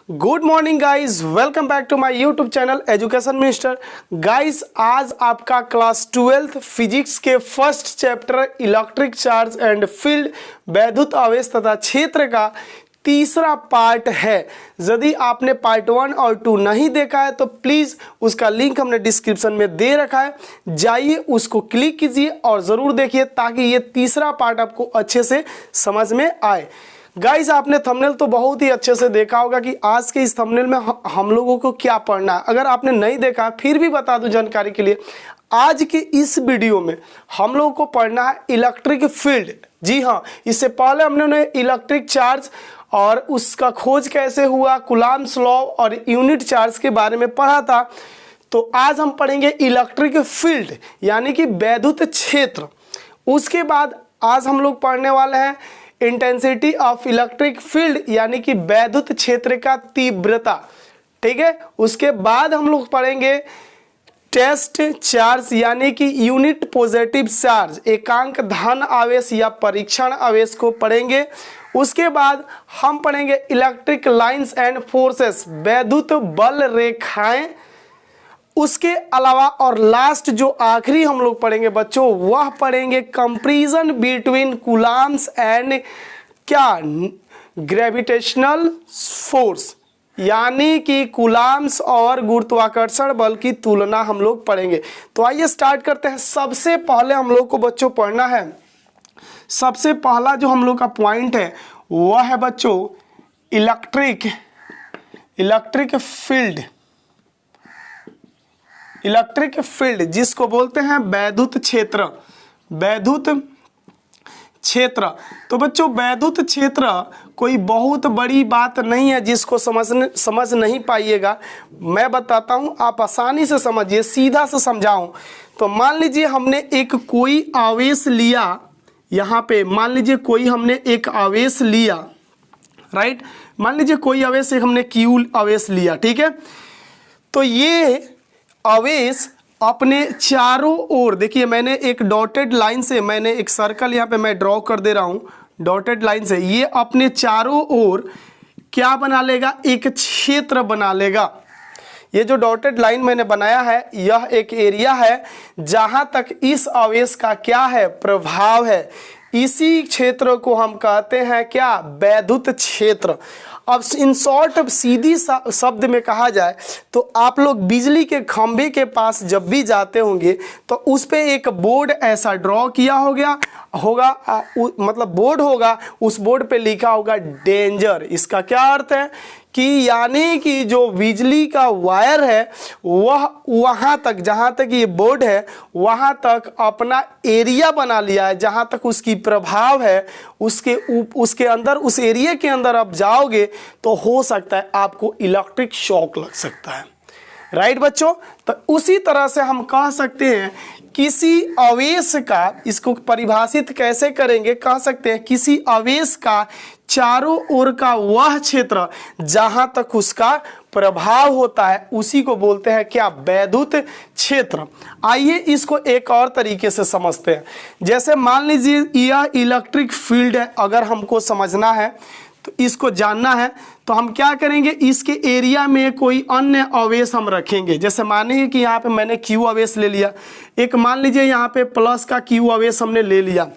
Good morning guys, welcome back to my YouTube channel education minister. Guys आज आपका class 12th physics के first chapter electric charge and field वैद्युत आवेश तथा क्षेत्र का तीसरा पार्ट है। यदि आपने पार्ट 1 और 2 नहीं देखा है तो प्लीज़ उसका लिंक हमने डिस्क्रिप्शन में दे रखा है, जाइए उसको क्लिक कीजिए और ज़रूर देखिए ताकि ये तीसरा पार्ट आपको अच्छे से समझ में आए। गाइस आपने थंबनेल तो बहुत ही अच्छे से देखा होगा कि आज के इस थंबनेल में हम लोगों को क्या पढ़ना है। अगर आपने नहीं देखा फिर भी बता दूं जानकारी के लिए, आज के इस वीडियो में हम लोगों को पढ़ना है इलेक्ट्रिक फील्ड। जी हाँ, इससे पहले हमने इलेक्ट्रिक चार्ज और उसका खोज कैसे हुआ, कूलॉम्स लॉ और यूनिट चार्ज के बारे में पढ़ा था। तो आज हम पढ़ेंगे इलेक्ट्रिक फील्ड यानी कि वैद्युत क्षेत्र। उसके बाद आज हम लोग पढ़ने वाले हैं इंटेंसिटी ऑफ इलेक्ट्रिक फील्ड यानी कि वैद्युत क्षेत्र का तीव्रता। ठीक है, उसके बाद हम लोग पढ़ेंगे टेस्ट चार्ज यानी कि यूनिट पॉजिटिव चार्ज, एकांक धन आवेश या परीक्षण आवेश को पढ़ेंगे। उसके बाद हम पढ़ेंगे इलेक्ट्रिक लाइंस एंड फोर्सेस, वैद्युत बल रेखाएं। उसके अलावा और लास्ट जो आखिरी हम लोग पढ़ेंगे बच्चों, वह पढ़ेंगे कंपैरिजन बिटवीन कूलॉम्स एंड क्या ग्रेविटेशनल फोर्स यानी कि कूलॉम्स और गुरुत्वाकर्षण बल की तुलना हम लोग पढ़ेंगे। तो आइए स्टार्ट करते हैं। सबसे पहले हम लोग को बच्चों पढ़ना है, सबसे पहला जो हम लोग का पॉइंट है वह है बच्चों इलेक्ट्रिक फील्ड। इलेक्ट्रिक फील्ड जिसको बोलते हैं वैद्युत क्षेत्र। वैद्युत क्षेत्र तो बच्चों वैद्युत क्षेत्र कोई बहुत बड़ी बात नहीं है जिसको समझ नहीं पाइएगा। मैं बताता हूं, आप आसानी से समझिए, सीधा से समझाऊं। तो मान लीजिए हमने एक कोई आवेश लिया, यहाँ पे मान लीजिए कोई हमने एक आवेश लिया, राइट। मान लीजिए कोई आवेश एक हमने क्यू आवेश लिया, ठीक है। तो ये आवेश अपने चारों ओर, देखिए मैंने एक डॉटेड लाइन से, मैंने एक सर्कल यहाँ पे मैं ड्रॉ कर दे रहा हूँ डॉटेड लाइन से, ये अपने चारों ओर क्या बना लेगा, एक क्षेत्र बना लेगा। ये जो डॉटेड लाइन मैंने बनाया है यह एक एरिया है जहां तक इस आवेश का क्या है, प्रभाव है। इसी क्षेत्र को हम कहते हैं क्या, वैद्युत क्षेत्र। अब इन शॉर्ट सीधी शब्द में कहा जाए तो आप लोग बिजली के खंभे के पास जब भी जाते होंगे तो उस पे एक बोर्ड ऐसा ड्रॉ किया होगा मतलब बोर्ड होगा, उस बोर्ड पे लिखा होगा डेंजर। इसका क्या अर्थ है कि यानी कि जो बिजली का वायर है वह वहाँ तक, जहाँ तक ये बोर्ड है वहाँ तक अपना एरिया बना लिया है, जहाँ तक उसकी प्रभाव है उसके अंदर, उस एरिया के अंदर आप जाओगे तो हो सकता है आपको इलेक्ट्रिक शॉक लग सकता है, राइट बच्चों। तो उसी तरह से हम कह सकते हैं किसी आवेश का, इसको परिभाषित कैसे करेंगे, कह सकते हैं किसी आवेश का चारों ओर का वह क्षेत्र जहां तक उसका प्रभाव होता है उसी को बोलते हैं क्या, वैद्युत क्षेत्र। आइए इसको एक और तरीके से समझते हैं। जैसे मान लीजिए यह इलेक्ट्रिक फील्ड है, अगर हमको समझना है तो इसको जानना है तो हम क्या करेंगे, इसके एरिया में कोई अन्य आवेश हम रखेंगे। जैसे मानिए कि यहाँ पे मैंने क्यू आवेश ले लिया, एक मान लीजिए यहाँ पे प्लस का क्यू आवेश हमने ले लिया।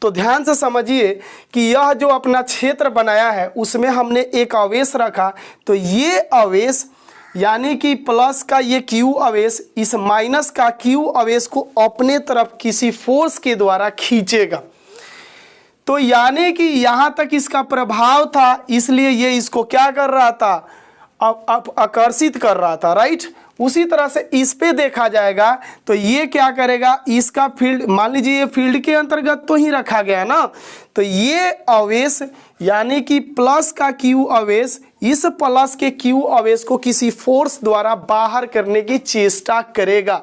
तो ध्यान से समझिए कि यह जो अपना क्षेत्र बनाया है उसमें हमने एक आवेश रखा, तो ये आवेश यानी कि प्लस का ये क्यू आवेश इस माइनस का क्यू आवेश को अपने तरफ किसी फोर्स के द्वारा खींचेगा। तो यानी कि यहाँ तक इसका प्रभाव था, इसलिए ये इसको क्या कर रहा था, आकर्षित कर रहा था, राइट। उसी तरह से इस पे देखा जाएगा तो ये क्या करेगा, इसका फील्ड, मान लीजिए ये फील्ड के अंतर्गत तो ही रखा गया ना, तो ये आवेश यानी कि प्लस का क्यू आवेश इस प्लस के क्यू आवेश को किसी फोर्स द्वारा बाहर करने की चेष्टा करेगा।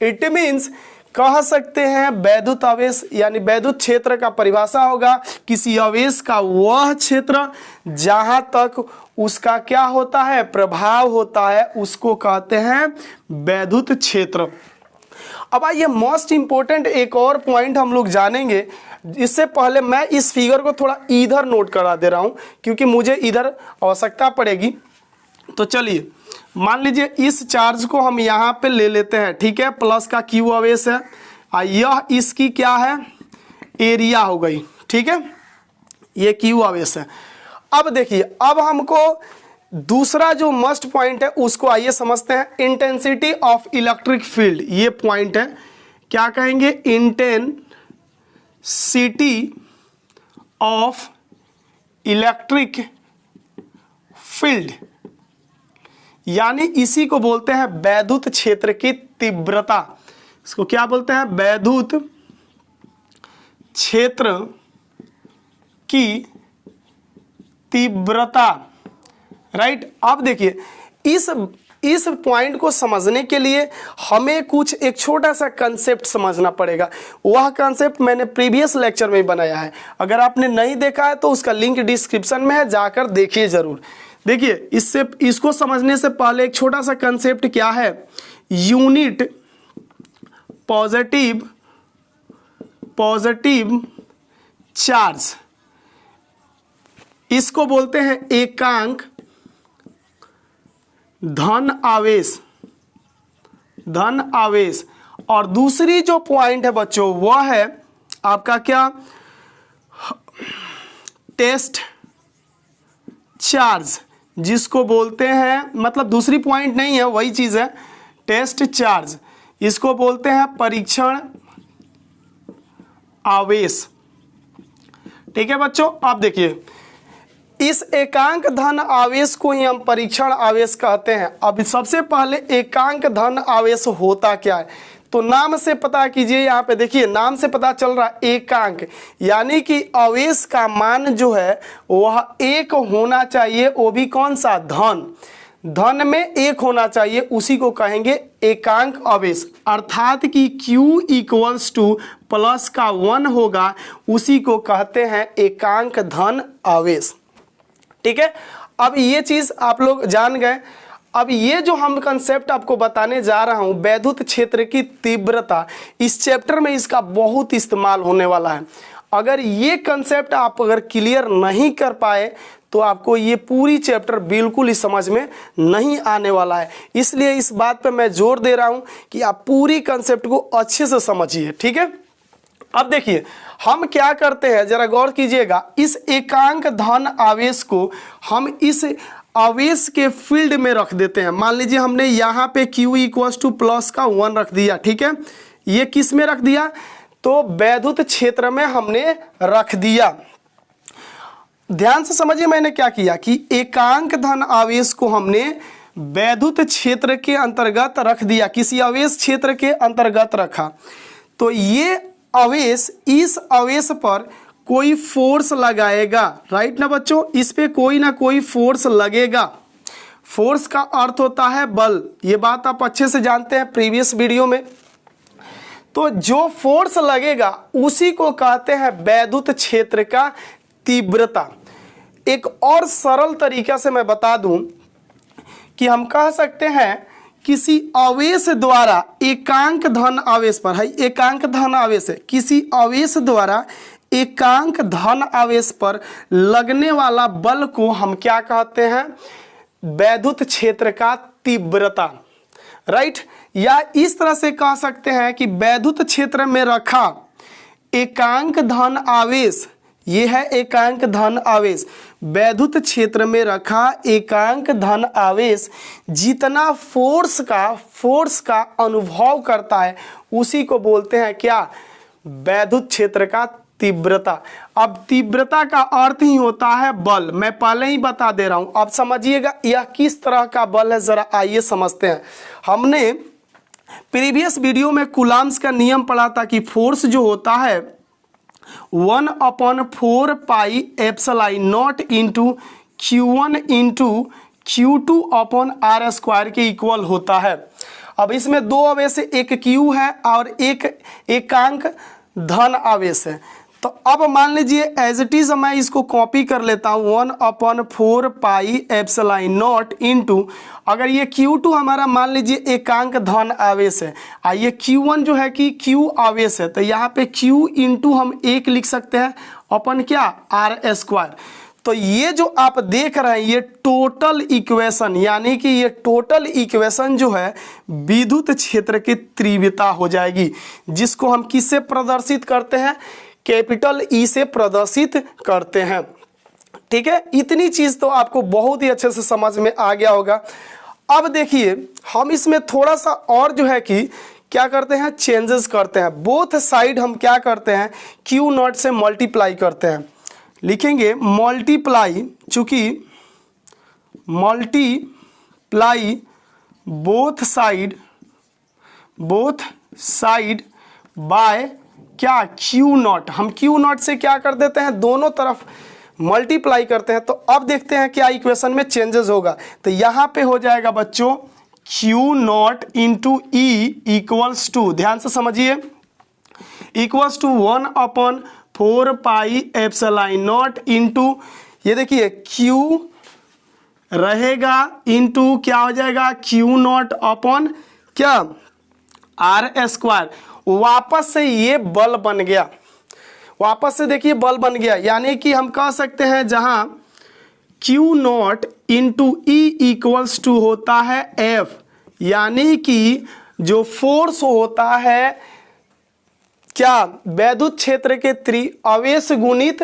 इट मीन्स कह सकते हैं वैद्युत आवेश यानी वैद्युत क्षेत्र का परिभाषा होगा किसी आवेश का वह क्षेत्र जहां तक उसका क्या होता है, प्रभाव होता है, उसको कहते हैं वैद्युत क्षेत्र। अब आइए मोस्ट इंपोर्टेंट एक और पॉइंट हम लोग जानेंगे। इससे पहले मैं इस फिगर को थोड़ा इधर नोट करा दे रहा हूं क्योंकि मुझे इधर आवश्यकता पड़ेगी। तो चलिए मान लीजिए इस चार्ज को हम यहाँ पे ले लेते हैं, ठीक है, प्लस का क्यू आवेश है, यह इसकी क्या है, एरिया हो गई, ठीक है, ये क्यू आवेश है। अब देखिए, अब हमको दूसरा जो मस्ट पॉइंट है उसको आइए समझते हैं, इंटेंसिटी ऑफ इलेक्ट्रिक फील्ड, ये पॉइंट है, क्या कहेंगे, इंटेंसिटी ऑफ इलेक्ट्रिक फील्ड, यानी इसी को बोलते हैं वैद्युत क्षेत्र की तीव्रता। इसको क्या बोलते हैं, वैद्युत क्षेत्र की तीव्रता, राइट। अब देखिए इस पॉइंट को समझने के लिए हमें कुछ एक छोटा सा कंसेप्ट समझना पड़ेगा। वह कंसेप्ट मैंने प्रीवियस लेक्चर में बनाया है, अगर आपने नहीं देखा है तो उसका लिंक डिस्क्रिप्शन में है, जाकर देखिए जरूर। देखिए इसको समझने से पहले एक छोटा सा कंसेप्ट क्या है, यूनिट पॉजिटिव चार्ज, इसको बोलते हैं एकांक धन आवेश। और दूसरी जो पॉइंट है बच्चों वह है आपका क्या, टेस्ट चार्ज, जिसको बोलते हैं, मतलब दूसरी पॉइंट नहीं है, वही चीज है, टेस्ट चार्ज, इसको बोलते हैं परीक्षण आवेश, ठीक है बच्चों। अब देखिए इस एकांक धन आवेश को ही हम परीक्षण आवेश कहते हैं। अब सबसे पहले एकांक धन आवेश होता क्या है, तो नाम से पता कीजिए, यहाँ पे देखिए नाम से पता चल रहा है एकांक, यानी कि आवेश का मान जो है वह एक होना चाहिए, वो भी कौन सा, धन में एक होना चाहिए, उसी को कहेंगे एकांक आवेश। अर्थात कि Q इक्वल्स टू प्लस का 1 होगा, उसी को कहते हैं एकांक धन आवेश, ठीक है। अब ये चीज आप लोग जान गए। अब ये जो हम कंसेप्ट आपको बताने जा रहा हूं, वैद्युत क्षेत्र की तीव्रता, इस चैप्टर में इसका बहुत इस्तेमाल होने वाला है। अगर ये कंसेप्ट आप अगर क्लियर नहीं कर पाए तो आपको ये पूरी चैप्टर बिल्कुल ही समझ में नहीं आने वाला है। इसलिए इस बात पे मैं जोर दे रहा हूं कि आप पूरी कंसेप्ट को अच्छे से समझिए, ठीक है। अब देखिए हम क्या करते हैं, जरा गौर कीजिएगा, इस एकांक धन आवेश को हम इस आवेश के फील्ड में रख देते हैं। मान लीजिए हमने यहाँ पे Q इक्वल्स टू प्लस का 1 रख दिया, ठीक है, ये किस में रख दिया, तो वैद्युत क्षेत्र में हमने रख दिया। ध्यान से समझिए मैंने क्या किया कि एकांक धन आवेश को हमने वैद्युत क्षेत्र के अंतर्गत रख दिया, किसी आवेश क्षेत्र के अंतर्गत रखा, तो ये आवेश, इस आवेश पर कोई फोर्स लगाएगा, राइट ना बच्चों, इस पे कोई ना कोई फोर्स लगेगा। फोर्स का अर्थ होता है बल, ये बात आप अच्छे से जानते हैं प्रीवियस वीडियो में। तो जो फोर्स लगेगा उसी को कहते हैं वैद्युत क्षेत्र का तीव्रता। एक और सरल तरीका से मैं बता दूं कि हम कह सकते हैं किसी आवेश द्वारा एकांक धन आवेश पर है, एकांक धन आवेश है, किसी आवेश द्वारा एकांक धन आवेश पर लगने वाला बल को हम क्या कहते हैं, वैद्युत क्षेत्र का तीव्रता, राइट। या इस तरह से कह सकते हैं कि वैद्युत क्षेत्र में रखा एकांक धन आवेश, ये है एकांक धन आवेश, वैद्युत क्षेत्र में रखा एकांक धन आवेश जितना फोर्स का अनुभव करता है उसी को बोलते हैं क्या, वैद्युत क्षेत्र का तीव्रता। अब तीव्रता का अर्थ ही होता है बल, मैं पहले ही बता दे रहा हूं, अब समझिएगा यह किस तरह का बल है, जरा आइए समझते हैं। हमने प्रीवियस वीडियो में कूलम्ब्स का नियम पढ़ा था कि फोर्स जो होता है 1/4 pi epsilon not into Q1 into Q2 upon R square के इक्वल होता है। अब इसमें दो आवेश, एक Q है और एक एकांक धन आवेश है। तो अब मान लीजिए एज इट इज मैं इसको कॉपी कर लेता हूँ 1/4 पाई एप्सिलॉन नॉट इंटू, अगर ये Q2 हमारा मान लीजिए एकांक धन आवेश है, ये Q1 जो है कि Q आवेश है, तो यहाँ पे Q इंटू हम 1 लिख सकते हैं अपन क्या R स्क्वायर। तो ये जो आप देख रहे हैं ये टोटल इक्वेशन, यानी कि ये टोटल इक्वेशन जो है विद्युत क्षेत्र की तीव्रता हो जाएगी, जिसको हम किससे प्रदर्शित करते हैं, कैपिटल ई से प्रदर्शित करते हैं। ठीक है, इतनी चीज तो आपको बहुत ही अच्छे से समझ में आ गया होगा। अब देखिए हम इसमें थोड़ा सा और जो है कि क्या करते हैं, चेंजेस करते हैं। बोथ साइड हम क्या करते हैं, क्यू नॉट से मल्टीप्लाई करते हैं। लिखेंगे मल्टीप्लाई, चूंकि मल्टीप्लाई बोथ साइड बाय क्या, क्यू नॉट। हम क्यू नॉट से क्या कर देते हैं, दोनों तरफ मल्टीप्लाई करते हैं। तो अब देखते हैं क्या इक्वेशन में चेंजेस होगा। तो यहाँ पे हो जाएगा बच्चों Q not into E equals to, ध्यान से समझिए, equals to 1/4 pi epsilon not into, ये देखिए क्यू रहेगा इंटू क्या हो जाएगा, क्यू नॉट अपॉन क्या, आर स्क्वायर। वापस से ये बल बन गया, वापस से देखिए बल बन गया, यानी कि हम कह सकते हैं जहां Q not into E equals to होता है एफ, यानी कि जो फोर्स होता है क्या, वैद्युत क्षेत्र के आवेश गुणित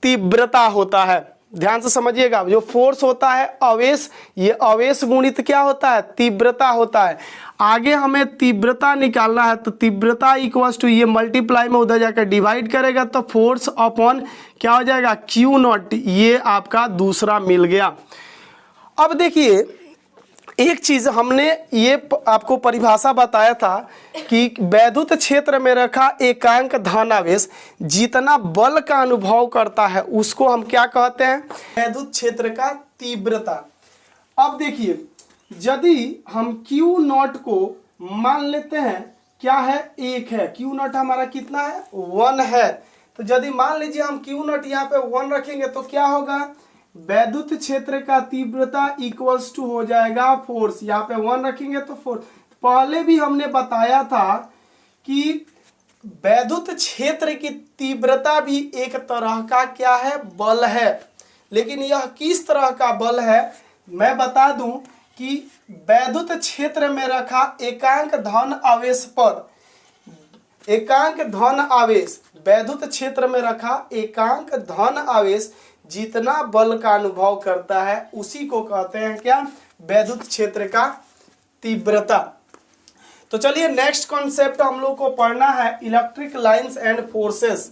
तीव्रता होता है। ध्यान से समझिएगा, जो फोर्स होता है आवेश, ये आवेश गुणित क्या होता है, तीव्रता होता है। आगे हमें तीव्रता निकालना है, तो तीव्रता इक्वल्स टू ये मल्टीप्लाई में उधर जाकर डिवाइड करेगा तो फोर्स अपॉन क्या हो जाएगा, क्यू नॉट, ये आपका दूसरा मिल गया। अब देखिए एक चीज हमने ये आपको परिभाषा बताया था कि वैद्युत क्षेत्र में रखा एकांक धनावेश जितना बल का अनुभव करता है उसको हम क्या कहते हैं, वैद्युत क्षेत्र का तीव्रता। अब देखिए यदि हम क्यू नॉट को मान लेते हैं क्या है, 1 है, क्यू नॉट हमारा कितना है, 1 है। तो यदि मान लीजिए हम क्यू नॉट यहाँ पे 1 रखेंगे तो क्या होगा, वैद्युत क्षेत्र का तीव्रता इक्वल्स टू हो जाएगा फोर्स, यहाँ पे 1 रखेंगे तो फोर्स। पहले भी हमने बताया था कि वैद्युत क्षेत्र की तीव्रता भी एक तरह का क्या है, बल है। लेकिन यह किस तरह का बल है, मैं बता दूं कि वैद्युत क्षेत्र में रखा एकांक धन आवेश पर, एकांक धन आवेश, वैद्युत क्षेत्र में रखा एकांक धन आवेश जितना बल का अनुभव करता है उसी को कहते हैं क्या, वैद्युत क्षेत्र का तीव्रता। तो चलिए नेक्स्ट कॉन्सेप्ट हम लोग को पढ़ना है इलेक्ट्रिक लाइंस एंड फोर्सेस।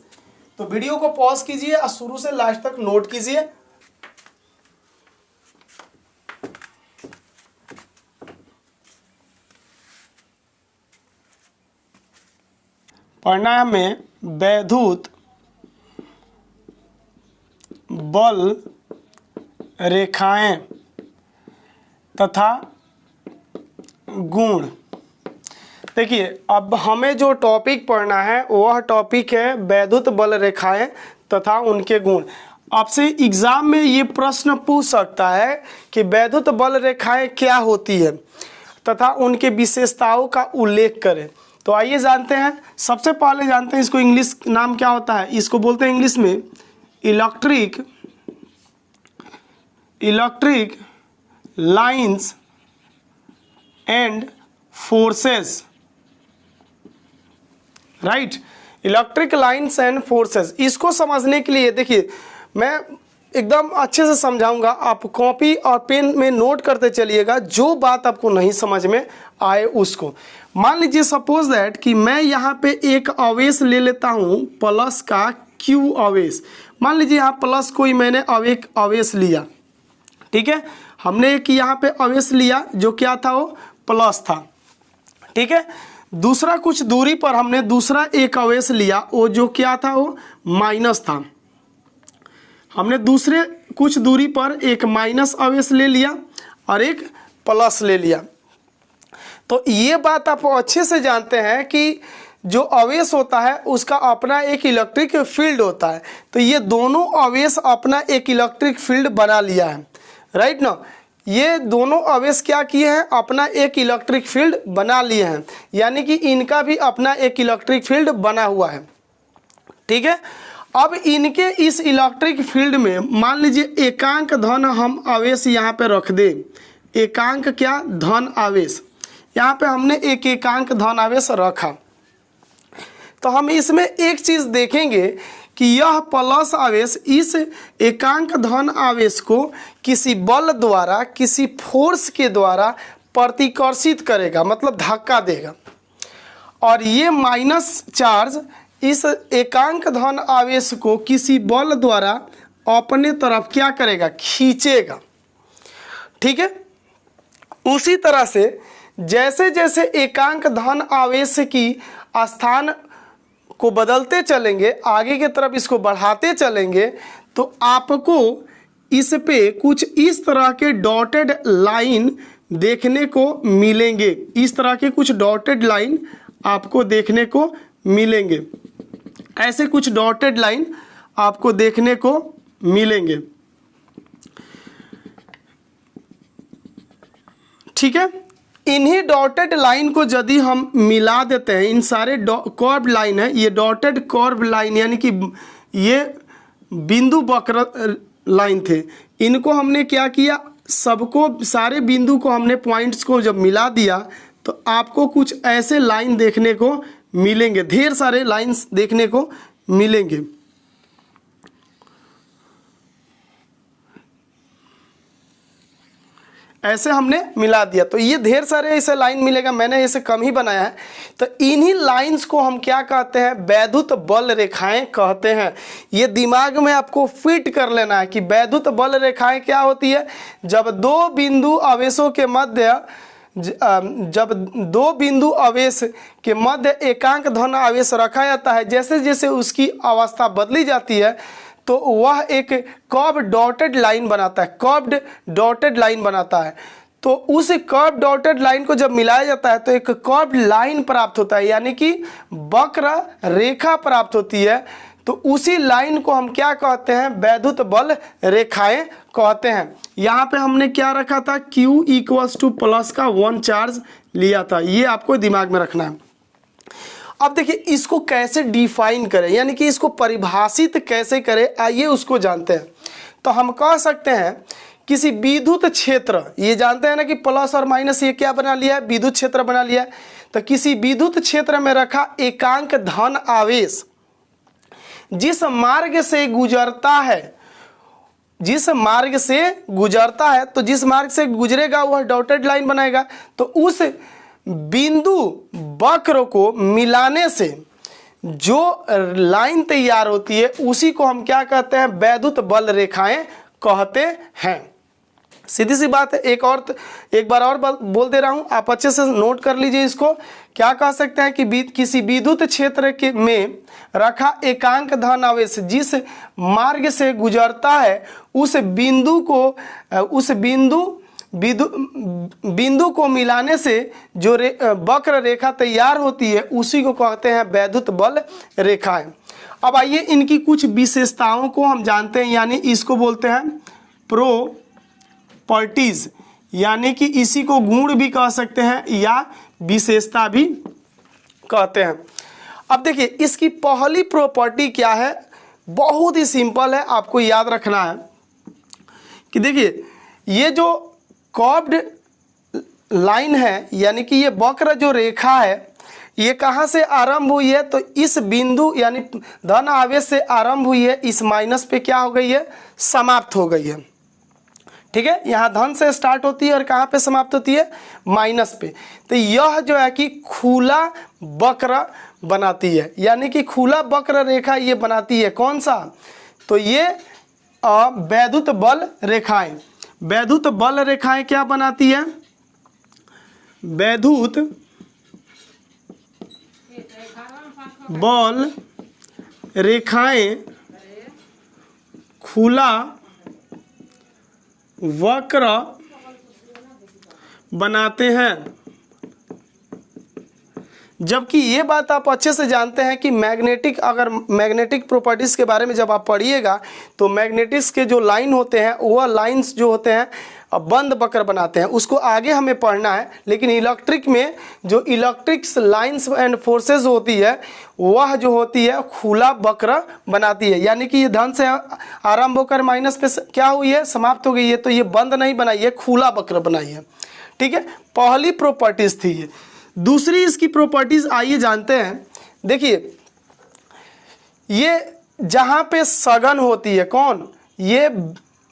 तो वीडियो को पॉज कीजिए और शुरू से लास्ट तक नोट कीजिए। पढ़ना है हमें वैद्युत बल रेखाएं तथा गुण। देखिए अब हमें जो टॉपिक पढ़ना है वह टॉपिक है वैद्युत बल रेखाएं तथा उनके गुण। आपसे एग्जाम में ये प्रश्न पूछ सकता है कि वैद्युत बल रेखाएं क्या होती है तथा उनके विशेषताओं का उल्लेख करें। तो आइए जानते हैं, सबसे पहले जानते हैं इसको इंग्लिश नाम क्या होता है। इसको बोलते हैं इंग्लिश में electric lines and forces, right, electric lines and forces. इसको समझने के लिए देखिए मैं एकदम अच्छे से समझाऊंगा, आप कॉपी और पेन में नोट करते चलिएगा, जो बात आपको नहीं समझ में आए उसको। मान लीजिए सपोज दैट कि मैं यहाँ पे एक आवेश ले लेता हूँ प्लस का क्यू आवेश। मान लीजिए यहाँ प्लस कोई मैंने एक आवेश लिया, ठीक है, हमने एक यहाँ पे आवेश लिया जो क्या था, वो प्लस था, ठीक है। दूसरा कुछ दूरी पर हमने दूसरा एक आवेश लिया, वो जो क्या था, वो माइनस था। हमने दूसरे कुछ दूरी पर एक माइनस आवेश ले लिया और एक प्लस ले लिया। तो ये बात आप अच्छे से जानते हैं कि जो आवेश होता है उसका अपना एक इलेक्ट्रिक फील्ड होता है। तो ये दोनों आवेश अपना एक इलेक्ट्रिक फील्ड बना लिया है, राइट ना। ये दोनों आवेश क्या किए हैं, अपना एक इलेक्ट्रिक फील्ड बना लिए हैं, यानी कि इनका भी अपना एक इलेक्ट्रिक फील्ड बना हुआ है, ठीक है। अब इनके इस इलेक्ट्रिक फील्ड में मान लीजिए एकांक धन हम आवेश यहाँ पे रख दें, एकांक क्या, धन आवेश, यहाँ पे हमने एक एकांक धन आवेश रखा, तो हम इसमें एक चीज़ देखेंगे कि यह प्लस आवेश इस एकांक धन आवेश को किसी बल द्वारा, किसी फोर्स के द्वारा प्रतिकर्षित करेगा, मतलब धक्का देगा, और ये माइनस चार्ज इस एकांक धन आवेश को किसी बल द्वारा अपने तरफ क्या करेगा, खींचेगा। ठीक है, उसी तरह से जैसे जैसे एकांक धन आवेश की स्थान को बदलते चलेंगे, आगे की तरफ इसको बढ़ाते चलेंगे, तो आपको इस पे कुछ इस तरह के डॉटेड लाइन देखने को मिलेंगे, इस तरह के कुछ डॉटेड लाइन आपको देखने को मिलेंगे, ऐसे कुछ डॉटेड लाइन आपको देखने को मिलेंगे। ठीक है, इन्हीं डॉटेड लाइन को यदि हम मिला देते हैं, इन सारे कर्व लाइन है, ये डॉटेड कर्व लाइन यानी कि ये बिंदु वक्र लाइन थे, इनको हमने क्या किया, सबको, सारे बिंदु को हमने पॉइंट्स को जब मिला दिया तो आपको कुछ ऐसे लाइन देखने को मिलेंगे, ढेर सारे लाइंस देखने को मिलेंगे। ऐसे हमने मिला दिया तो ये ढेर सारे ऐसे लाइन मिलेगा, मैंने इसे कम ही बनाया है। तो इन्हीं लाइंस को हम क्या कहते हैं, वैद्युत बल रेखाएं कहते हैं। ये दिमाग में आपको फिट कर लेना है कि वैद्युत बल रेखाएं क्या होती है। जब दो बिंदु आवेशों के मध्य जब दो बिंदु आवेश के मध्य एकांक धन आवेश रखा जाता है, जैसे जैसे उसकी अवस्था बदली जाती है तो वह एक कर्व डॉटेड लाइन बनाता है, कर्व्ड डॉटेड लाइन बनाता है। तो उस कर्व डॉटेड लाइन को जब मिलाया जाता है तो एक कर्व लाइन प्राप्त होता है, यानी कि वक्र रेखा प्राप्त होती है। तो उसी लाइन को हम क्या कहते हैं, वैद्युत बल रेखाएं कहते हैं। यहाँ पे हमने क्या रखा था, Q इक्वल्स टू प्लस का 1 चार्ज लिया था, ये आपको दिमाग में रखना है। अब देखिए इसको कैसे डिफाइन करें, यानी कि इसको परिभाषित कैसे करें, आइए उसको जानते हैं। तो हम कह सकते हैं किसी विद्युत क्षेत्र, ये जानते हैं ना कि प्लस और माइनस ये क्या बना लिया है, विद्युत क्षेत्र बना लिया है। तो किसी विद्युत क्षेत्र में रखा एकांक धन आवेश जिस मार्ग से गुजरता है, जिस मार्ग से गुजरता है, तो जिस मार्ग से गुजरेगा वह डॉटेड लाइन बनाएगा। तो उस बिंदु वक्र को मिलाने से जो लाइन तैयार होती है उसी को हम क्या कहते हैं, वैद्युत बल रेखाएं कहते हैं। सीधी सी बात है। एक बार और बोल दे रहा हूं, आप अच्छे से नोट कर लीजिए इसको। क्या कह सकते हैं कि किसी विद्युत क्षेत्र के में रखा एकांक धन आवेश जिस मार्ग से गुजरता है उस बिंदु को मिलाने से जो वक्र रेखा तैयार होती है उसी को कहते हैं वैद्युत बल रेखाएं। अब आइए इनकी कुछ विशेषताओं को हम जानते हैं, यानी इसको बोलते हैं प्रॉपर्टीज, यानी कि इसी को गुण भी कह सकते हैं या विशेषता भी कहते हैं। अब देखिए इसकी पहली प्रॉपर्टी क्या है, बहुत ही सिंपल है, आपको याद रखना है कि देखिए ये जो कर्व्ड लाइन है, यानी कि ये वक्र जो रेखा है, ये कहाँ से आरंभ हुई है, तो इस बिंदु यानी धन आवेश से आरंभ हुई है, इस माइनस पे क्या हो गई है, समाप्त हो गई है। ठीक है, यहाँ धन से स्टार्ट होती है और कहाँ पे समाप्त होती है, माइनस पे। तो यह जो है कि खुला वक्र बनाती है, यानी कि खुला वक्र रेखा ये बनाती है। कौन सा, तो ये वैद्युत बल रेखाएं। वैद्युत बल रेखाएं क्या बनाती है, वैद्युत बल रेखाएं खुला वक्र बनाते हैं। जबकि ये बात आप अच्छे से जानते हैं कि मैग्नेटिक प्रॉपर्टीज़ के बारे में जब आप पढ़िएगा तो मैग्नेटिक्स के जो लाइन होते हैं वह लाइंस जो होते हैं बंद वक्र बनाते हैं, उसको आगे हमें पढ़ना है। लेकिन इलेक्ट्रिक में जो इलेक्ट्रिक्स लाइंस एंड फोर्सेस होती है वह जो होती है खुला वक्र बनाती है, यानी कि ये धन से आरंभ होकर माइनस पे क्या हुई है, समाप्त हो गई है। तो ये बंद नहीं बनाई है, खुला वक्र बनाई है। ठीक है, पहली प्रॉपर्टीज थी ये। दूसरी इसकी प्रॉपर्टीज आइए जानते हैं। देखिए ये जहाँ पे सघन होती है, कौन, ये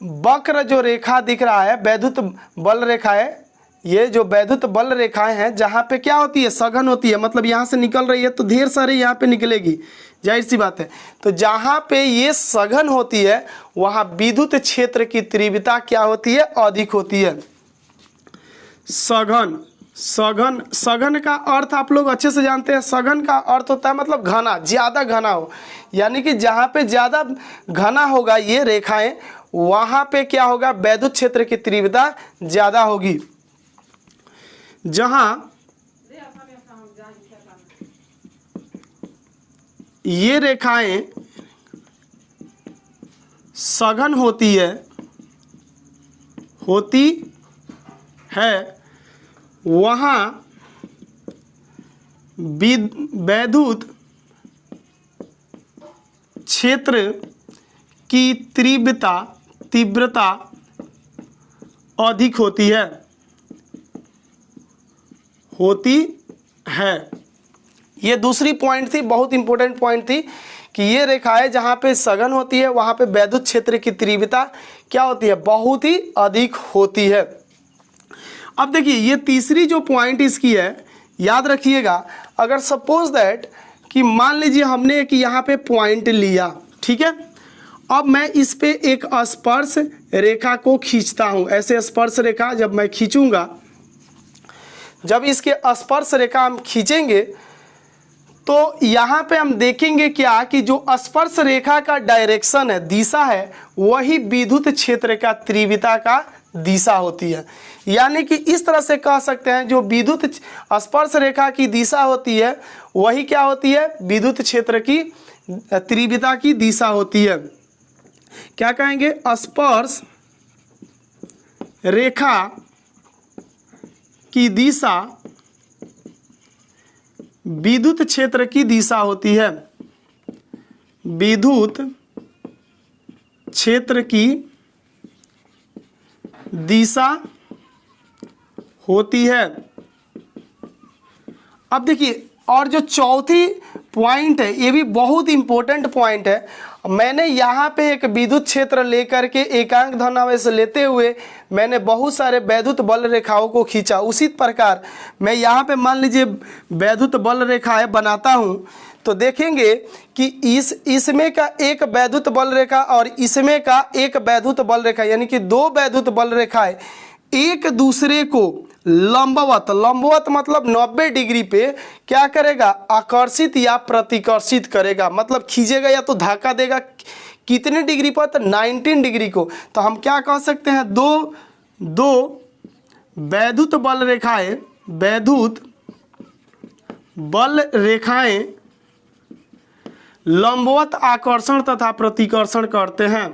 वक्र जो रेखा दिख रहा है वैद्युत बल रेखा है, ये जो वैद्युत बल रेखाएं हैं जहाँ पे क्या होती है, सघन होती है, मतलब यहाँ से निकल रही है तो ढेर सारे यहाँ पे निकलेगी, जाहिर सी बात है। तो जहाँ पे ये सघन होती है वहाँ विद्युत क्षेत्र की तीव्रता क्या होती है, अधिक होती है। सघन, सघन, सघन का अर्थ आप लोग अच्छे से जानते हैं। सघन का अर्थ होता है मतलब घना, ज़्यादा घना हो, यानी कि जहाँ पे ज़्यादा घना होगा ये रेखाएं वहाँ पे क्या होगा, वैद्युत क्षेत्र की तीव्रता ज़्यादा होगी। जहाँ ये रेखाएं सघन होती है वहाँ वैद्युत क्षेत्र की तीव्रता अधिक होती है। ये दूसरी पॉइंट थी, बहुत इंपॉर्टेंट पॉइंट थी कि ये रेखाएं जहाँ पे सघन होती है वहाँ पे वैद्युत क्षेत्र की तीव्रता क्या होती है, बहुत ही अधिक होती है। अब देखिए ये तीसरी जो पॉइंट इसकी है, याद रखिएगा, अगर सपोज दैट कि मान लीजिए हमने एक यहाँ पे पॉइंट लिया, ठीक है, अब मैं इस पे एक स्पर्श रेखा को खींचता हूँ। ऐसे स्पर्श रेखा जब मैं खींचूंगा, जब इसके स्पर्श रेखा हम खींचेंगे तो यहाँ पे हम देखेंगे क्या कि जो स्पर्श रेखा का डायरेक्शन है, दिशा है, वही विद्युत क्षेत्र का तीव्रता का दिशा होती है। यानी कि इस तरह से कह सकते हैं जो विद्युत स्पर्श रेखा की दिशा होती है वही क्या होती है, विद्युत क्षेत्र की तीव्रता की दिशा होती है। क्या कहेंगे, स्पर्श रेखा की दिशा विद्युत क्षेत्र की दिशा होती है, विद्युत क्षेत्र की दिशा होती है। अब देखिए और जो चौथी पॉइंट है ये भी बहुत इंपॉर्टेंट पॉइंट है। मैंने यहाँ पे एक विद्युत क्षेत्र लेकर के एकांक धनावेश लेते हुए मैंने बहुत सारे वैद्युत बल रेखाओं को खींचा। उसी प्रकार मैं यहाँ पे मान लीजिए वैद्युत बल रेखाएं बनाता हूँ तो देखेंगे कि इसमें का एक वैद्युत बल रेखा और इसमें का एक वैद्युत बल रेखा, यानी कि दो वैद्युत बल रेखाएं एक दूसरे को लंबवत मतलब 90 डिग्री पे क्या करेगा, आकर्षित या प्रतिकर्षित करेगा, मतलब खींचेगा या तो धक्का देगा। कितने डिग्री पर, तो 19 डिग्री को। तो हम क्या कह सकते हैं, दो वैद्युत बल रेखाएं लंबवत आकर्षण तथा प्रतिकर्षण करते हैं।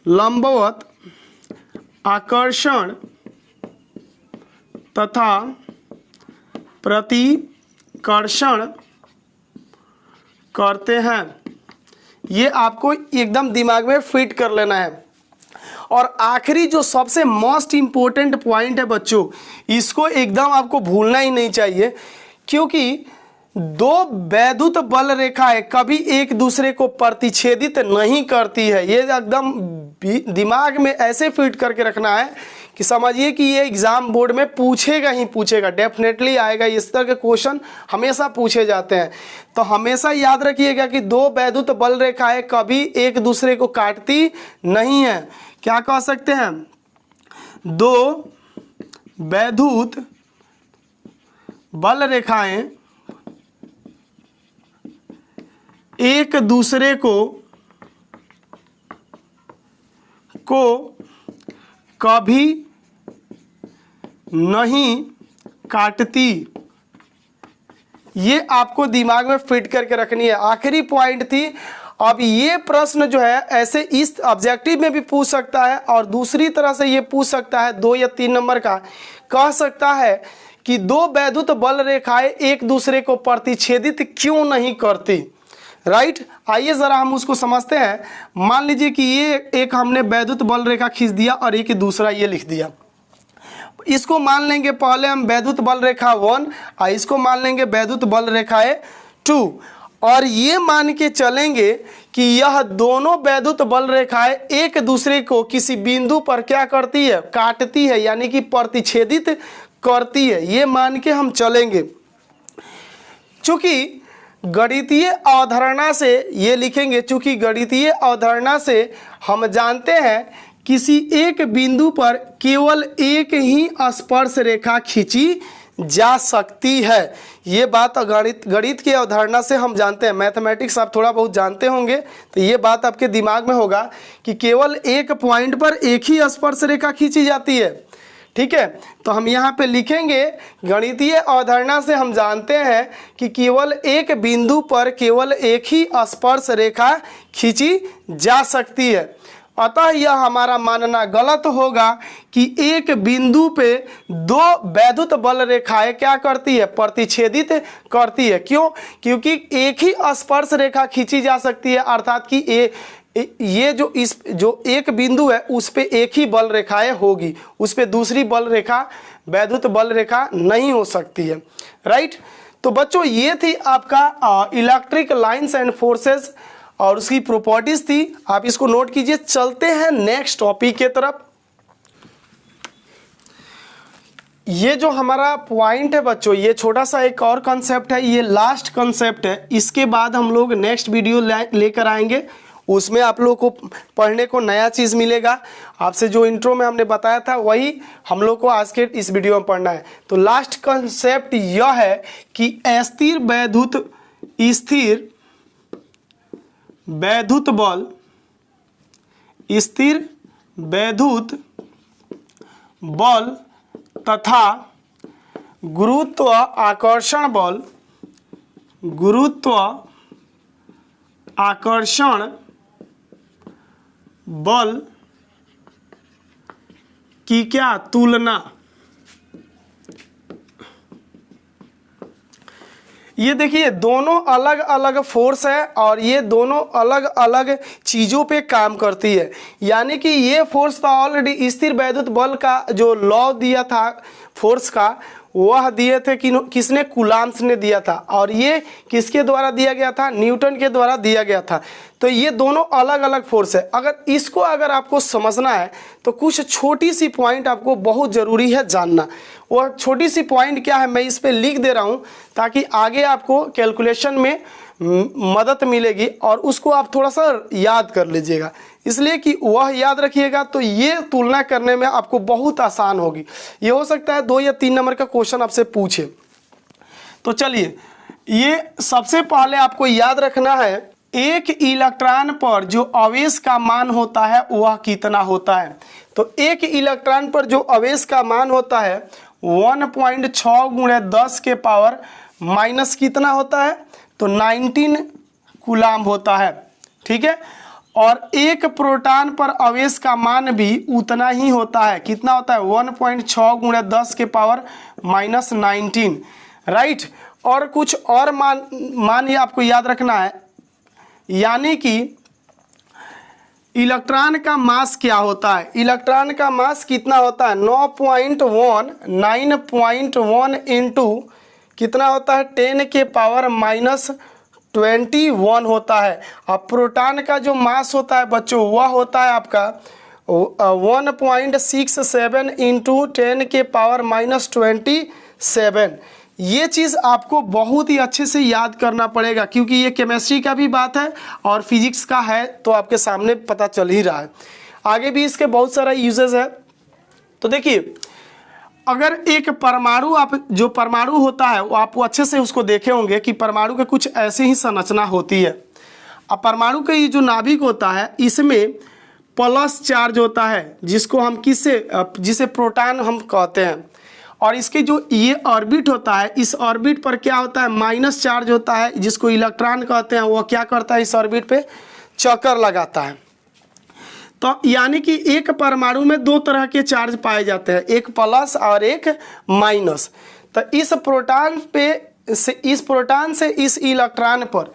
लंबवत आकर्षण तथा प्रतिकर्षण करते हैं। ये आपको एकदम दिमाग में फिट कर लेना है। और आखिरी जो सबसे मोस्ट इम्पोर्टेंट पॉइंट है बच्चों, इसको एकदम आपको भूलना ही नहीं चाहिए, क्योंकि दो वैद्युत बल रेखाएं कभी एक दूसरे को प्रतिच्छेदित नहीं करती है। ये एकदम दिमाग में ऐसे फिट करके रखना है कि समझिए कि ये एग्जाम बोर्ड में पूछेगा ही पूछेगा, डेफिनेटली आएगा। इस तरह के क्वेश्चन हमेशा पूछे जाते हैं। तो हमेशा याद रखिएगा कि दो वैद्युत बल रेखाएं कभी एक दूसरे को काटती नहीं है। क्या कह सकते हैं, दो वैद्युत बल रेखाएं एक दूसरे को कभी नहीं काटती। ये आपको दिमाग में फिट करके रखनी है। आखिरी पॉइंट थी अब ये प्रश्न जो है ऐसे इस ऑब्जेक्टिव में भी पूछ सकता है और दूसरी तरह से ये पूछ सकता है 2 या 3 नंबर का, कह सकता है कि दो वैद्युत बल रेखाएं एक दूसरे को प्रतिच्छेदित क्यों नहीं करती। राइट, आइए ज़रा हम उसको समझते हैं। मान लीजिए कि ये एक हमने वैद्युत बल रेखा खींच दिया और एक दूसरा ये लिख दिया। इसको मान लेंगे पहले हम वैद्युत बल रेखा 1 और इसको मान लेंगे वैद्युत बल रेखाएं 2, और ये मान के चलेंगे कि यह दोनों वैद्युत बल रेखाएं एक दूसरे को किसी बिंदु पर क्या करती है, काटती है, यानी कि प्रतिच्छेदित करती है। ये मान के हम चलेंगे। चूंकि गणितीय अवधारणा से ये लिखेंगे, चूंकि गणितीय अवधारणा से हम जानते हैं किसी एक बिंदु पर केवल एक ही स्पर्श रेखा खींची जा सकती है। ये बात गणित की अवधारणा से हम जानते हैं। मैथमेटिक्स आप थोड़ा बहुत जानते होंगे तो ये बात आपके दिमाग में होगा कि केवल एक पॉइंट पर एक ही स्पर्श रेखा खींची जाती है। ठीक है, तो हम यहाँ पे लिखेंगे गणितीय अवधारणा से हम जानते हैं कि केवल एक बिंदु पर केवल एक ही स्पर्श रेखा खींची जा सकती है। अतः यह हमारा मानना गलत होगा कि एक बिंदु पे दो वैद्युत बल रेखाएं क्या करती है, प्रतिच्छेदित करती है। क्यों? क्योंकि एक ही स्पर्श रेखा खींची जा सकती है, अर्थात कि ये जो एक बिंदु है उस पे एक ही बल रेखाएं होगी, उस पे दूसरी बल रेखा वैद्युत बल रेखा नहीं हो सकती है। राइट, तो बच्चों ये थी आपका इलेक्ट्रिक लाइंस एंड फोर्सेस और उसकी प्रॉपर्टीज थी। आप इसको नोट कीजिए। चलते हैं नेक्स्ट टॉपिक के तरफ। ये जो हमारा पॉइंट है बच्चों, ये छोटा सा एक और कॉन्सेप्ट है, ये लास्ट कॉन्सेप्ट है। इसके बाद हम लोग नेक्स्ट वीडियो लेकर आएंगे, उसमें आप लोग को पढ़ने को नया चीज़ मिलेगा। आपसे जो इंट्रो में हमने बताया था वही हम लोग को आज के इस वीडियो में पढ़ना है। तो लास्ट कॉन्सेप्ट यह है कि स्थिर वैद्युत बल, स्थिर वैद्युत बल तथा गुरुत्व आकर्षण बल की क्या तुलना, ये देखिए दोनों अलग अलग फोर्स है और ये दोनों अलग अलग चीज़ों पे काम करती है। यानी कि ये फोर्स था ऑलरेडी, स्थिर वैद्युत बल का जो लॉ दिया था फोर्स का, वह दिए थे कि किसने, कूलॉम्स ने दिया था, और ये किसके द्वारा दिया गया था, न्यूटन के द्वारा दिया गया था। तो ये दोनों अलग अलग फोर्स है। अगर आपको समझना है तो कुछ छोटी सी पॉइंट आपको बहुत ज़रूरी है जानना। वह छोटी सी पॉइंट क्या है मैं इस पर लिख दे रहा हूँ ताकि आगे आपको कैलकुलेशन में मदद मिलेगी और उसको आप थोड़ा सा याद कर लीजिएगा, इसलिए कि वह याद रखिएगा तो ये तुलना करने में आपको बहुत आसान होगी। ये हो सकता है 2 या 3 नंबर का क्वेश्चन आपसे पूछे। तो चलिए, ये सबसे पहले आपको याद रखना है, एक इलेक्ट्रॉन पर जो आवेश का मान होता है वह कितना होता है। तो एक इलेक्ट्रॉन पर जो आवेश का मान होता है 1.6 × 10 के पावर माइनस कितना होता है, तो 19 कूलॉम होता है। ठीक है, और एक प्रोटॉन पर आवेश का मान भी उतना ही होता है। कितना होता है, 1.6 × 10 के पावर माइनस 19। राइट, और कुछ और मान ये आपको याद रखना है, यानी कि इलेक्ट्रॉन का मास क्या होता है। इलेक्ट्रॉन का मास कितना होता है, 9.1 इंटू कितना होता है, 10 के पावर माइनस 21 होता है। अब प्रोटॉन का जो मास होता है बच्चों वह होता है आपका 1.67 इंटू 10 के पावर माइनस 27। ये चीज़ आपको बहुत ही अच्छे से याद करना पड़ेगा क्योंकि ये केमिस्ट्री का भी बात है और फिजिक्स का है, तो आपके सामने पता चल ही रहा है। आगे भी इसके बहुत सारा यूजेस है। तो देखिए, अगर एक परमाणु, आप जो परमाणु होता है वो आप अच्छे से उसको देखे होंगे कि परमाणु के कुछ ऐसी ही संरचना होती है। अब परमाणु का ये जो नाभिक होता है इसमें प्लस चार्ज होता है, जिसको हम जिसे प्रोटॉन हम कहते हैं, और इसके जो ये ऑर्बिट होता है, इस ऑर्बिट पर क्या होता है, माइनस चार्ज होता है, जिसको इलेक्ट्रॉन कहते हैं। वो क्या करता है, इस ऑर्बिट पे चक्कर लगाता है। तो यानी कि एक परमाणु में दो तरह के चार्ज पाए जाते हैं, एक प्लस और एक माइनस। तो इस प्रोटॉन से इस इलेक्ट्रॉन पर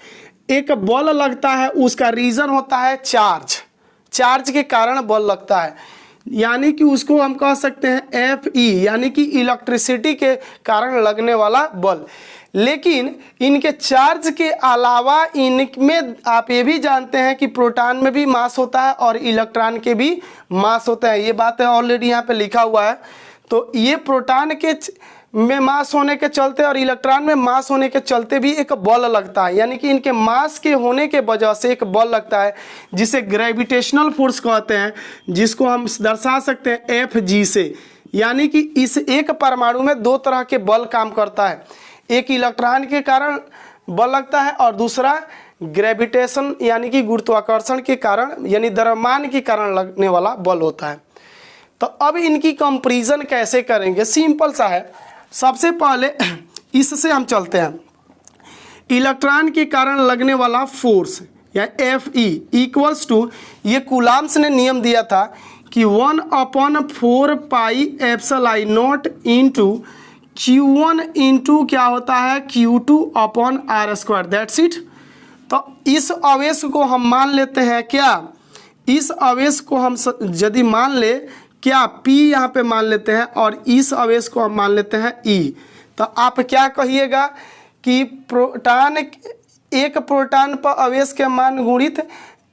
एक बल लगता है, उसका रीजन होता है चार्ज के कारण बल लगता है, यानी कि उसको हम कह सकते हैं Fe, यानी कि इलेक्ट्रिसिटी के कारण लगने वाला बल। लेकिन इनके चार्ज के अलावा इनमें आप ये भी जानते हैं कि प्रोटॉन में भी मास होता है और इलेक्ट्रॉन के भी मास होता है, ये बात है ऑलरेडी यहाँ पे लिखा हुआ है। तो ये प्रोटॉन के में मास होने के चलते और इलेक्ट्रॉन में मास होने के चलते भी एक बल लगता है, यानी कि इनके मास के होने के वजह से एक बल लगता है जिसे ग्रेविटेशनल फोर्स कहते हैं, जिसको हम दर्शा सकते हैं Fg से। यानी कि इस एक परमाणु में दो तरह के बल काम करता है, एक इलेक्ट्रॉन के कारण बल लगता है और दूसरा ग्रेविटेशन यानी कि गुरुत्वाकर्षण के कारण यानी द्रव्यमान के कारण लगने वाला बल होता है। तो अब इनकी कंपैरिजन कैसे करेंगे, सिंपल सा है। सबसे पहले इससे हम चलते हैं, इलेक्ट्रॉन के कारण लगने वाला फोर्स या Fe इक्वल्स टू, ये कूलम्ब्स ने नियम दिया था कि 1/4 pi epsilon i not into Q1 into क्या होता है Q2/r², दैट्स इट। तो इस आवेश को हम मान लेते हैं क्या, इस आवेश को हम यदि मान ले क्या P यहाँ पे मान लेते हैं और इस आवेश को हम मान लेते हैं E। तो आप क्या कहिएगा कि एक प्रोटॉन पर आवेश के मान गुणित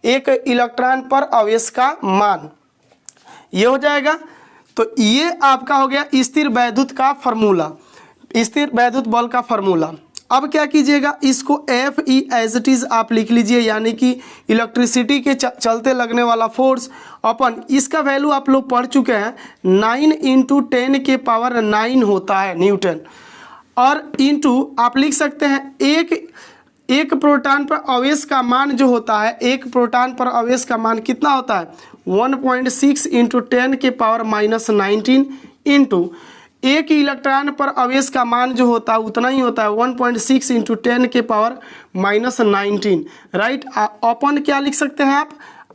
एक इलेक्ट्रॉन पर आवेश का मान, ये हो जाएगा। तो ये आपका हो गया स्थिर वैद्युत का फॉर्मूला, स्थिर वैद्युत बल का फॉर्मूला। अब क्या कीजिएगा, इसको Fe एज इट इज आप लिख लीजिए, यानी कि इलेक्ट्रिसिटी के चलते लगने वाला फोर्स अपन, इसका वैल्यू आप लोग पढ़ चुके हैं 9 × 10⁹ होता है न्यूटन। और इंटू आप लिख सकते हैं एक प्रोटॉन पर आवेश का मान जो होता है, एक प्रोटॉन पर आवेश का मान कितना होता है 1.6 × 10⁻19 इंटू एक इलेक्ट्रॉन पर आवेश का मान जो होता है उतना ही होता है 1.6 × 10⁻19, राइट। अपन क्या लिख सकते हैं आप,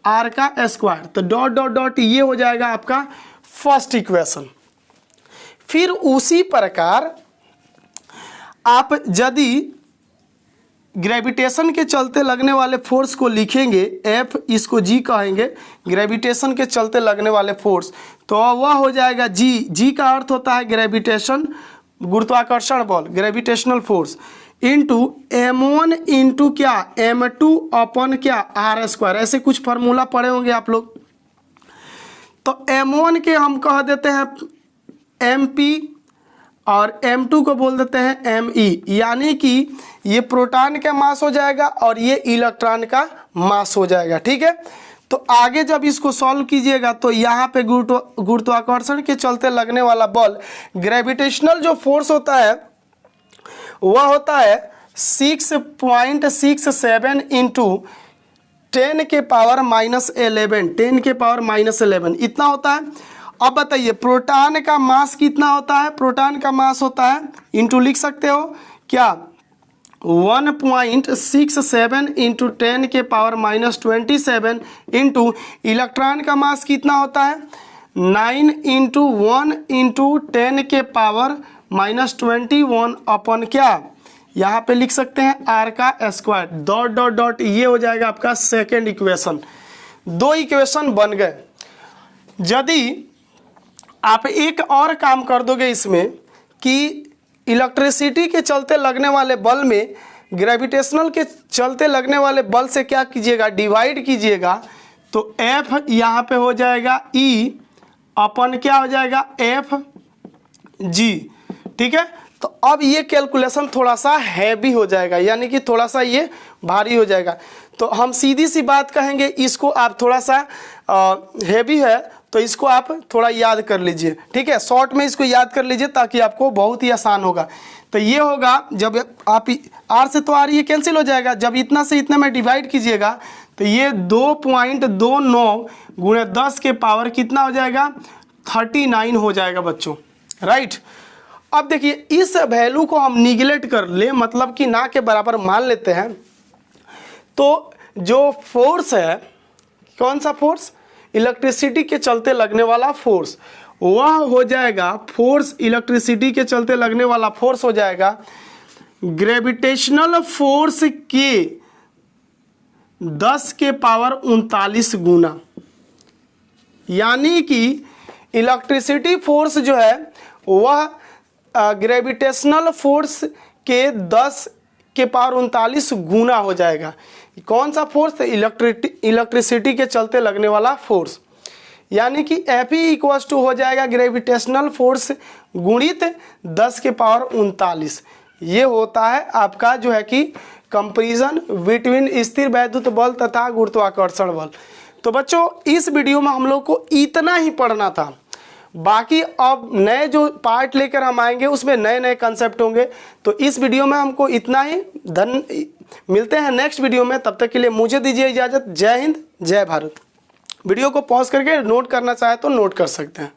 r का स्क्वायर। तो डॉट डॉट डॉट ये हो जाएगा आपका फर्स्ट इक्वेशन। फिर उसी प्रकार आप यदि ग्रेविटेशन के चलते लगने वाले फोर्स को लिखेंगे, F इसको G कहेंगे, ग्रेविटेशन के चलते लगने वाले फोर्स, तो वह हो जाएगा G का अर्थ होता है ग्रेविटेशन, गुरुत्वाकर्षण बल, gravitational force, into M1 into क्या M2 क्या r²। ऐसे कुछ फार्मूला पढ़े होंगे आप लोग। तो M1 के हम कह देते हैं MP और M2 को बोल देते हैं Me, यानी कि ये प्रोटॉन का मास हो जाएगा और ये इलेक्ट्रॉन का मास हो जाएगा, ठीक है। तो आगे जब इसको सॉल्व कीजिएगा तो यहाँ पे गुरुत्वाकर्षण के चलते लगने वाला बल, ग्रेविटेशनल जो फोर्स होता है वह होता है 6.67 इंटू 10⁻11 इतना होता है। अब बताइए प्रोटॉन का मास कितना होता है, प्रोटॉन का मास होता है इंटू लिख सकते हो क्या 1.67 इंटू 10⁻27 इंटू इलेक्ट्रॉन का मास कितना होता है 9 इंटू 1 इंटू 10⁻21 अपन क्या यहाँ पे लिख सकते हैं r का स्क्वायर, डॉट डॉट डॉट ये हो जाएगा आपका सेकेंड इक्वेशन। दो इक्वेशन बन गए। यदि आप एक और काम कर दोगे इसमें कि इलेक्ट्रिसिटी के चलते लगने वाले बल में ग्रेविटेशनल के चलते लगने वाले बल से क्या कीजिएगा, डिवाइड कीजिएगा, तो F यहाँ पे हो जाएगा E अपन क्या हो जाएगा Fg, ठीक है। तो अब ये कैलकुलेशन थोड़ा सा हैवी हो जाएगा, यानी कि थोड़ा सा ये भारी हो जाएगा। तो हम सीधी सी बात कहेंगे, इसको आप थोड़ा सा हैवी है तो इसको आप थोड़ा याद कर लीजिए, ठीक है। शॉर्ट में इसको याद कर लीजिए ताकि आपको बहुत ही आसान होगा। तो ये होगा जब आप r से तो r ये कैंसिल हो जाएगा, जब इतना से इतना में डिवाइड कीजिएगा तो ये 2.29 गुणे 10 के पावर कितना हो जाएगा 39 हो जाएगा बच्चों, राइट। अब देखिए इस वैल्यू को हम निगलेक्ट कर ले, मतलब कि ना के बराबर मान लेते हैं, तो जो फोर्स है, कौन सा फोर्स, इलेक्ट्रिसिटी के चलते लगने वाला फोर्स, वह हो जाएगा फोर्स, इलेक्ट्रिसिटी के चलते लगने वाला फोर्स हो जाएगा ग्रेविटेशनल फोर्स के 10 के पावर 39 गुना। यानी कि इलेक्ट्रिसिटी फोर्स जो है वह ग्रेविटेशनल फोर्स के 10 के पावर 39 गुना हो जाएगा। कौन सा फोर्स, इलेक्ट्रिसिटी के चलते लगने वाला फोर्स। यानी कि Fe इक्वल्स टू हो जाएगा ग्रेविटेशनल फोर्स गुणित 10 के पावर 39। ये होता है आपका जो है कि कंपैरिजन बिटवीन स्थिर वैद्युत बल तथा गुरुत्वाकर्षण बल। तो बच्चों इस वीडियो में हम लोग को इतना ही पढ़ना था। बाकी अब नए जो पार्ट लेकर हम आएंगे उसमें नए नए कंसेप्ट होंगे। तो इस वीडियो में हमको इतना ही। मिलते हैं नेक्स्ट वीडियो में, तब तक के लिए मुझे दीजिए इजाज़त। जय हिंद, जय भारत। वीडियो को पॉज करके नोट करना चाहे तो नोट कर सकते हैं।